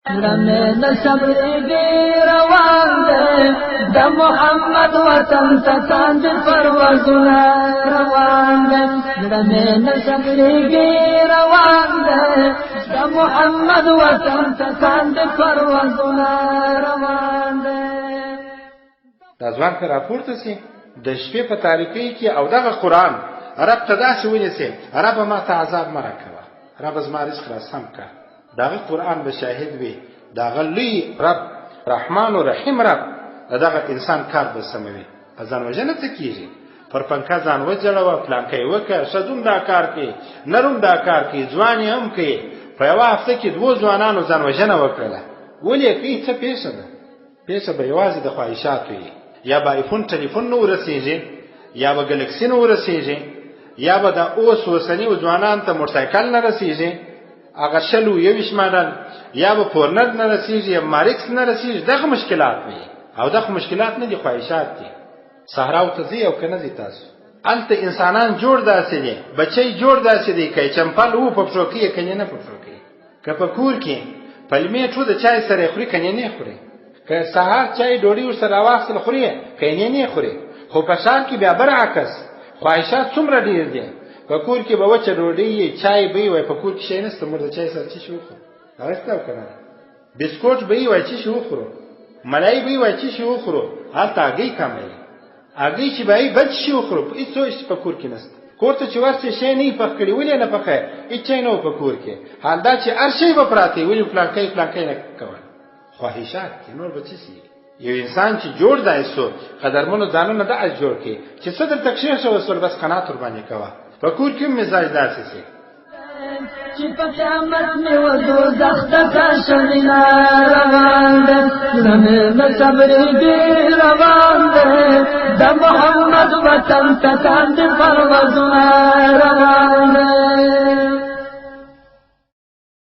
رمین صبرگی روان دے دا محمد وطن تکاند پروازنا روان دے رمین صبرگی روان دے دا محمد وطن تکاند پروازنا روان دے. دا ځوان که راپورته سي د شپې په تاریکۍ کې او دغه قرآن رب ته داسې ونیسي، ربه ما ته عذاب مه راکوه، ربه زما رزق راسم که. دغه قرآن به شاهد وي، دغه لوی رب رحمان و رحیم رب دغه انسان کار به سموي. ځان وژنه څه کېږي؟ پر پنکه ځان وجړوه، پلانکی یې وکړه، ښځون دا کار کوي، نرم دا کار کوي، ځوان یې هم کوي. په یوه هفته کې 2 ځوانانو ځان وژنه وکړله. ولې یې کوي؟ څه پېښه ده؟ پېښه به یوازې د خواهشاتو وي. یا به ایفون ټلیفون نه ورسېږي، یا به ګلکسي نه ورسېږي، یا به د اوس اوسني ځوانانو ته موټرسایکل نه رسېږي، هغه 20 ماډل، یا به فورنر نه رسېږي، یا مارکس نه رسېږي. دغه مشکلات وي او دغه مشکلات نه دي، خواهشات دي. صحراو ته ځئ او که نه ځئ تاسو، هلته انسانان جوړ داسې دي، بچی جوړ داسې دی، که یې چمپل و په پښو کوي، که یې نه په پښو کوي. که په کور کې پلمې ټو د چای سره یې خوري، که یې نه خوري. که سهار چای ډوډۍ ورسره راواخیستل خوري، که یې نه خوري. خو په ښار کې بیا برعکس خواهشات څومره ډېر دي. په کور کې به وچه ډوډۍ چای به یې وای، په کور کې شی نشته، موږ د چای سره څه شی وخورو؟ هغه شته او که نه؟ بسکوټ به یې وای څه شی وخورو؟ ملای به یې وای څه شی وخورو؟ هلته هګۍ کمه وي، هګۍ چې به یې بد شي وخورو، هېڅ په کور کې نشته. کور ته چې ورسې شی نه یې پخ کړي، ولې نه پخه؟ هېڅ شی نه و په کور کې. حال دا چې هر شی به پراته وي، ولې پلانکی نه کول؟ خواهشات دي، نور به څه شي؟ یو انسان چې جوړ دی سو قدرمنو ځانونه داسې جوړ کړي چې څه درته کښېښه وسول، بس قناعت ورباندې کوه. په کور کې هم مزاج داسې شي چې په قیامت مې و دوزخ ته کاشمینا روان دی رمین صبرګي روان دی د محمد وطن ته کاندې پروازونه روان